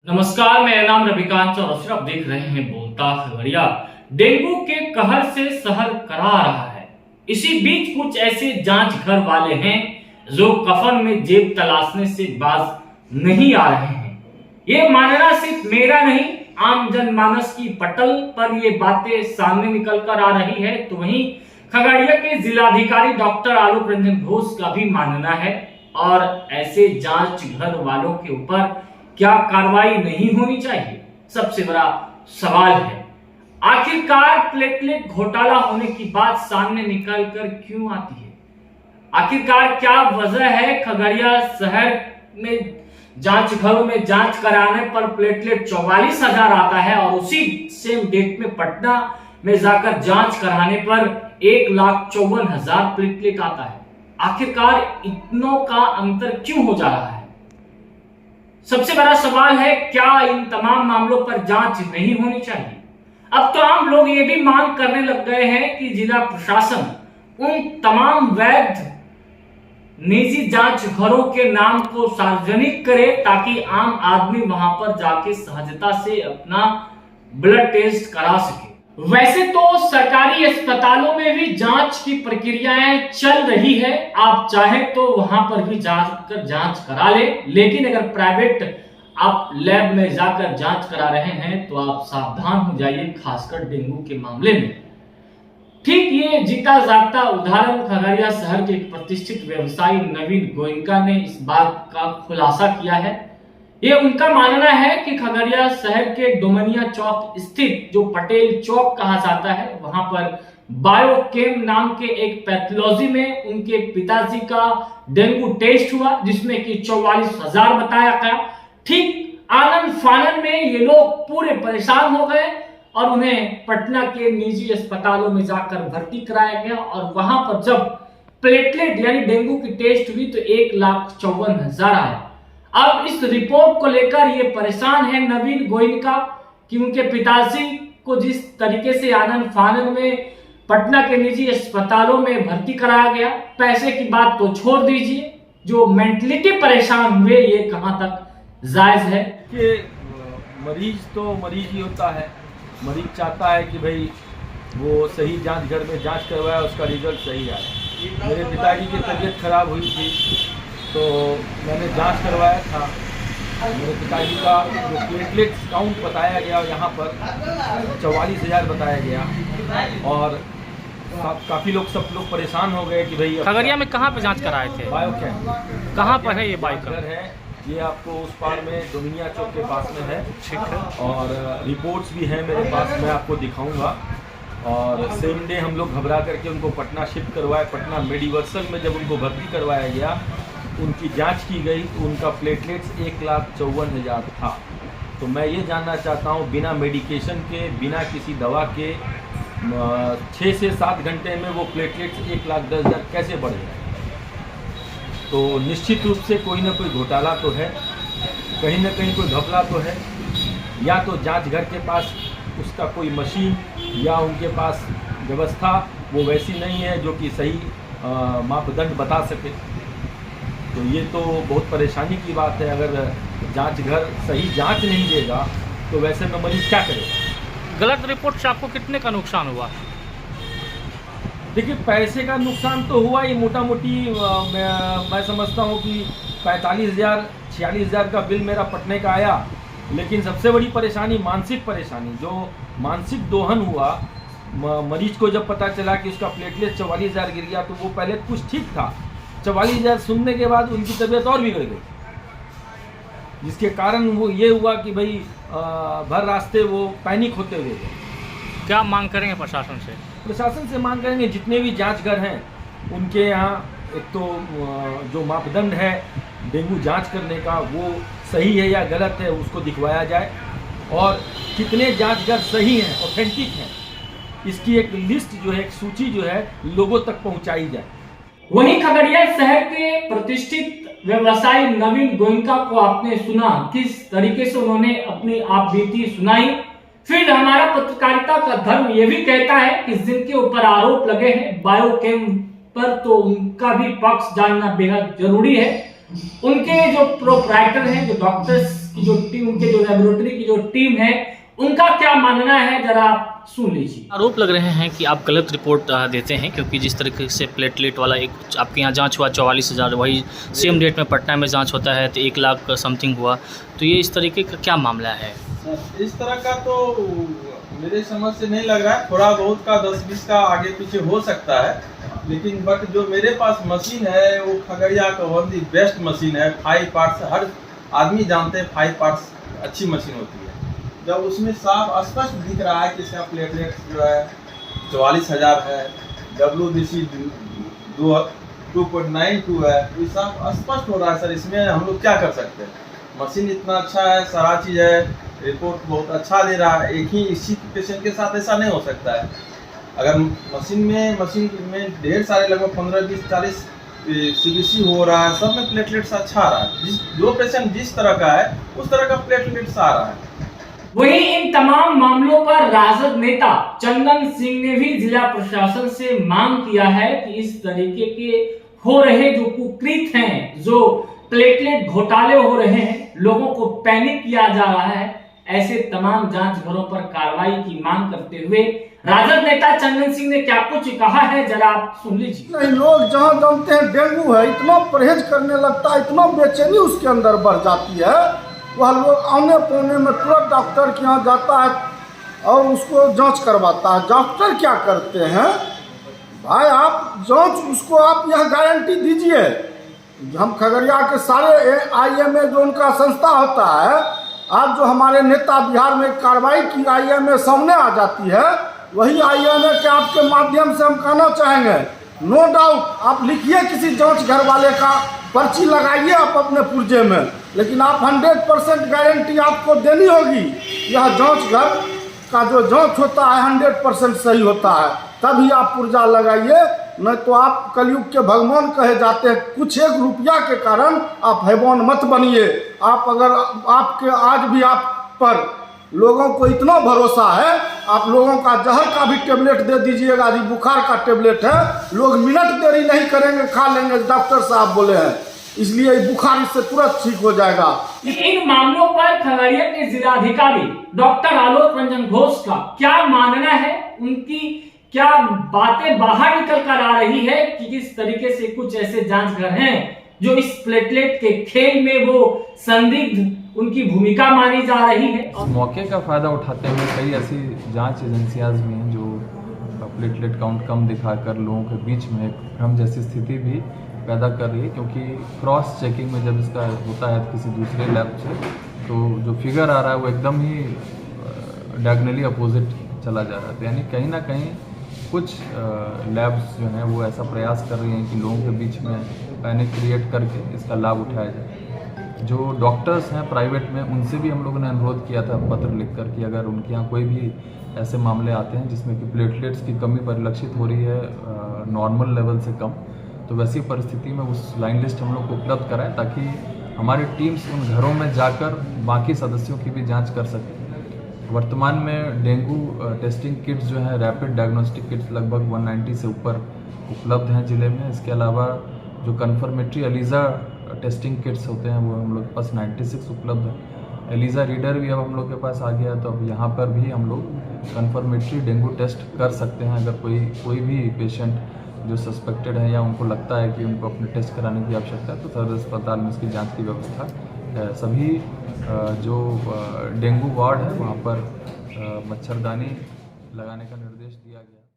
नमस्कार, मेरा नाम रविकांत और आप देख रहे हैं बोलता खगड़िया। डेंगू के कहर से शहर करा रहा है। इसी बीच कुछ ऐसे जांच घर वाले हैं जो कफन में जेब तलाशने से बाज नहीं आ रहे हैं। ये मानना सिर्फ मेरा नहीं, आम जनमानस की पटल पर ये बातें सामने निकल कर आ रही है। तो वहीं खगड़िया के जिलाधिकारी डॉक्टर आलोक रंजन घोष का भी मानना है। और ऐसे जांच घर वालों के ऊपर क्या कार्रवाई नहीं होनी चाहिए, सबसे बड़ा सवाल है। आखिरकार प्लेटलेट घोटाला होने की बात सामने निकल कर क्यों आती है? आखिरकार क्या वजह है खगड़िया शहर में जांच घरों में जांच कराने पर प्लेटलेट 44,000 आता है और उसी सेम डेट में पटना में जाकर जांच कराने पर 1,54,000 प्लेटलेट आता है? आखिरकार इतनों का अंतर क्यों हो जा रहा है? सबसे बड़ा सवाल है, क्या इन तमाम मामलों पर जांच नहीं होनी चाहिए? अब तो आम लोग ये भी मांग करने लग गए हैं कि जिला प्रशासन उन तमाम वैध निजी जांच घरों के नाम को सार्वजनिक करे ताकि आम आदमी वहां पर जाके सहजता से अपना ब्लड टेस्ट करा सके। वैसे तो सरकारी अस्पतालों में भी जांच की प्रक्रियाएं चल रही है, आप चाहे तो वहां पर भी जाकर जांच करा ले। लेकिन अगर प्राइवेट आप लैब में जाकर जांच करा रहे हैं तो आप सावधान हो जाइए, खासकर डेंगू के मामले में। ठीक ये जीता जागता उदाहरण खगड़िया शहर के एक प्रतिष्ठित व्यवसायी नवीन गोयनका ने इस बात का खुलासा किया है। ये उनका मानना है कि खगड़िया शहर के डोमनिया चौक स्थित जो पटेल चौक कहा जाता है, वहां पर बायोकेम नाम के एक पैथोलॉजी में उनके पिताजी का डेंगू टेस्ट हुआ, जिसमें कि 44,000 बताया गया। ठीक आनंद फानन में ये लोग पूरे परेशान हो गए और उन्हें पटना के निजी अस्पतालों में जाकर भर्ती कराया गया और वहां पर जब प्लेटलेट यानी डेंगू की टेस्ट हुई तो 1,54,000 आया। अब इस रिपोर्ट को लेकर ये परेशान है नवीन गोयनका कि उनके पिताजी को जिस तरीके से आनंद फानन में पटना के निजी अस्पतालों में भर्ती कराया गया, पैसे की बात तो छोड़ दीजिए, जो मेंटलिटी परेशान हुए ये कहां तक जायज है? कि मरीज तो मरीज ही होता है। मरीज चाहता है कि भाई वो सही जांच घर में जांच करवाया, उसका रिजल्ट सही आए। मेरे पिताजी की तबीयत खराब हुई थी तो मैंने जांच करवाया था। मेरे पिताजी का जो प्लेटलेट काउंट बताया गया यहाँ पर 44,000 बताया गया और काफ़ी लोग सब लोग परेशान हो गए कि भाई खगड़िया में कहाँ पे जांच कराए थे? बायोकेम कहाँ पर है ये बायोकेम? है ये आपको उस पार में डोमिनिया चौक के पास में है। ठीक है। और रिपोर्ट्स भी हैं मेरे पास, मैं आपको दिखाऊंगा। और सेम डे हम लोग घबरा करके उनको पटना शिफ्ट करवाए। पटना मेडिवर्सल में जब उनको भर्ती करवाया गया, उनकी जांच की गई तो उनका प्लेटलेट्स 1,54,000 था। तो मैं ये जानना चाहता हूँ, बिना मेडिकेशन के, बिना किसी दवा के 6 से 7 घंटे में वो प्लेटलेट्स 1,10,000 कैसे बढ़ गए? तो निश्चित रूप से कोई ना कोई घोटाला तो है, कहीं ना कहीं कोई घपला तो है। या तो जांच घर के पास उसका कोई मशीन या उनके पास व्यवस्था वो वैसी नहीं है जो कि सही मापदंड बता सके। तो ये तो बहुत परेशानी की बात है। अगर जांच घर सही जांच नहीं देगा तो वैसे में मरीज क्या करेगा? गलत रिपोर्ट से आपको कितने का नुकसान हुआ? देखिए, पैसे का नुकसान तो हुआ ही, मोटा मोटी मैं समझता हूँ कि 45,000 46,000 का बिल मेरा पटने का आया। लेकिन सबसे बड़ी परेशानी मानसिक परेशानी, जो मानसिक दोहन हुआ। मरीज को जब पता चला कि उसका प्लेटलेट 44,000 गिर गया तो वो पहले कुछ ठीक था, 44,000 सुनने के बाद उनकी तबीयत और बिगड़ गई, जिसके कारण वो ये हुआ कि भाई भर रास्ते वो पैनिक होते हुए गए। क्या मांग करेंगे प्रशासन से? प्रशासन से मांग करेंगे जितने भी जांच घर हैं उनके यहाँ एक तो जो मापदंड है डेंगू जांच करने का वो सही है या गलत है उसको दिखवाया जाए, और कितने जांच घर सही हैं, ऑथेंटिक हैं, इसकी एक लिस्ट जो है, एक सूची जो है लोगों तक पहुंचाई जाए। वहीं खगड़िया शहर के प्रतिष्ठित व्यवसायी नवीन गोयनका को आपने सुना किस तरीके से उन्होंने अपनी आप बीती सुनाई। फिर हमारा पत्रकारिता का धर्म यह भी कहता है कि जिनके ऊपर आरोप लगे हैं बायोकेम पर, तो उनका भी पक्ष जानना बेहद जरूरी है। उनके जो प्रोप्राइटर हैं, जो डॉक्टर्स जो टीम, उनके जो लेबोरेटरी की जो टीम है, उनका क्या मानना है जरा आप सुन लीजिए। आरोप लग रहे हैं कि आप गलत रिपोर्ट देते हैं, क्योंकि जिस तरीके से प्लेटलेट वाला एक आपके यहाँ जांच हुआ 44,000, वही सेम डेट में पटना में जांच होता है तो 1 लाख समथिंग हुआ, तो ये इस तरीके का क्या मामला है? इस तरह का तो मेरे समझ से नहीं लग रहा है, थोड़ा बहुत का 10-20 का आगे पीछे हो सकता है, लेकिन बट जो मेरे पास मशीन है वो खगड़िया का वन दी बेस्ट मशीन है। 5 पार्ट्स, हर आदमी जानते हैं 5 पार्ट्स अच्छी मशीन होती है। जब उसमें साफ स्पष्ट दिख रहा है कि इसका प्लेटलेट जो है 44,000 है, WBC 2.92 है, ये साफ स्पष्ट हो रहा है सर। इसमें हम लोग क्या कर सकते हैं? मशीन इतना अच्छा है, सारा चीज़ है, रिपोर्ट बहुत अच्छा दे रहा है। एक ही इसी पेशेंट के साथ ऐसा नहीं हो सकता है। अगर मशीन में ढेर सारे लगभग 15, 20, 40 CBC हो रहा है, सब में प्लेटलेट्स अच्छा आ रहा है। जो पेशेंट जिस तरह का है उस तरह का प्लेटलेट्स आ रहा है। वहीं इन तमाम मामलों पर राजद नेता चंदन सिंह ने भी जिला प्रशासन से मांग किया है कि इस तरीके के हो रहे जो कुकृत्य हैं, जो प्लेटलेट घोटाले हो रहे हैं, लोगों को पैनिक किया जा रहा है, ऐसे तमाम जांच घरों पर कार्रवाई की मांग करते हुए राजद नेता चंदन सिंह ने क्या कुछ कहा है जरा आप सुन लीजिए। नहीं, लोग जहाँ जानते हैं डेंगू है, इतना परहेज करने लगता है, इतना बेचैनी उसके अंदर बढ़ जाती है, वह लोग आने पौने में तुरंत डॉक्टर के यहाँ जाता है और उसको जांच करवाता है। डॉक्टर क्या करते हैं भाई, आप जांच उसको आप यह गारंटी दीजिए। हम खगड़िया के सारे IMA जो उनका संस्था होता है, आज जो हमारे नेता बिहार में कार्रवाई की IMA सामने आ जाती है, वही IMA के आपके माध्यम से हम कहना चाहेंगे, नो डाउट आप लिखिए किसी जांच घर वाले का पर्ची लगाइए आप अपने पुर्जे में, लेकिन आप 100% गारंटी आपको देनी होगी। यह जांच घर का जो जांच होता है 100% सही होता है, तभी आप पुर्जा लगाइए, नहीं तो आप कलयुग के भगवान कहे जाते हैं। कुछ 1 रुपया के कारण आप हैवान मत बनिए। आप अगर आपके आज भी आप पर लोगों को इतना भरोसा है, आप लोगों का जहर का भी टेबलेट दे दीजिएगा। यदि बुखार का टेबलेट है, लोग मिनट देरी नहीं करेंगे, खा लेंगे, डॉक्टर साहब बोले हैं, इसलिए बुखार इससे तुरंत ठीक हो जाएगा। इन मामलों पर खगड़िया के जिलाधिकारी डॉक्टर आलोक रंजन घोष का क्या मानना है, उनकी क्या बातें बाहर निकल कर आ रही है कि किस तरीके से कुछ ऐसे जांच घर हैं जो इस प्लेटलेट के खेल में वो संदिग्ध उनकी भूमिका मानी जा रही है। इस मौके का फ़ायदा उठाते हुए कई ऐसी जांच एजेंसियां भी हैं जो प्लेटलेट काउंट कम दिखाकर लोगों के बीच में एक भ्रम जैसी स्थिति भी पैदा कर रही है, क्योंकि क्रॉस चेकिंग में जब इसका होता है किसी दूसरे लैब से, तो जो फिगर आ रहा है वो एकदम ही डायगोनली अपोजिट चला जा रहा है। यानी कहीं ना कहीं कुछ लैब्स जो हैं वो ऐसा प्रयास कर रही हैं कि लोगों के बीच में पैनिक क्रिएट करके इसका लाभ उठाया जाए। जो डॉक्टर्स हैं प्राइवेट में, उनसे भी हम लोगों ने अनुरोध किया था पत्र लिखकर कि अगर उनके यहाँ कोई भी ऐसे मामले आते हैं जिसमें कि प्लेटलेट्स की कमी परिलक्षित हो रही है नॉर्मल लेवल से कम, तो वैसी परिस्थिति में उस लाइन लिस्ट हम लोग को उपलब्ध कराएं, ताकि हमारी टीम्स उन घरों में जाकर बाकी सदस्यों की भी जाँच कर सकें। वर्तमान में डेंगू टेस्टिंग किट्स जो हैं, रैपिड डायग्नोस्टिक किट्स लगभग 190 से ऊपर उपलब्ध हैं ज़िले में। इसके अलावा जो कन्फर्मेटरी एलिजा टेस्टिंग किट्स होते हैं वो हम लोग के पास 96 उपलब्ध है। एलिजा रीडर भी अब हम लोग के पास आ गया है, तो अब यहाँ पर भी हम लोग कन्फर्मेटरी डेंगू टेस्ट कर सकते हैं। अगर कोई भी पेशेंट जो सस्पेक्टेड है या उनको लगता है कि उनको अपने टेस्ट कराने की आवश्यकता है, तो सदर अस्पताल में इसकी जाँच की व्यवस्था है। सभी जो डेंगू वार्ड है वहाँ पर मच्छरदानी लगाने का निर्देश दिया गया।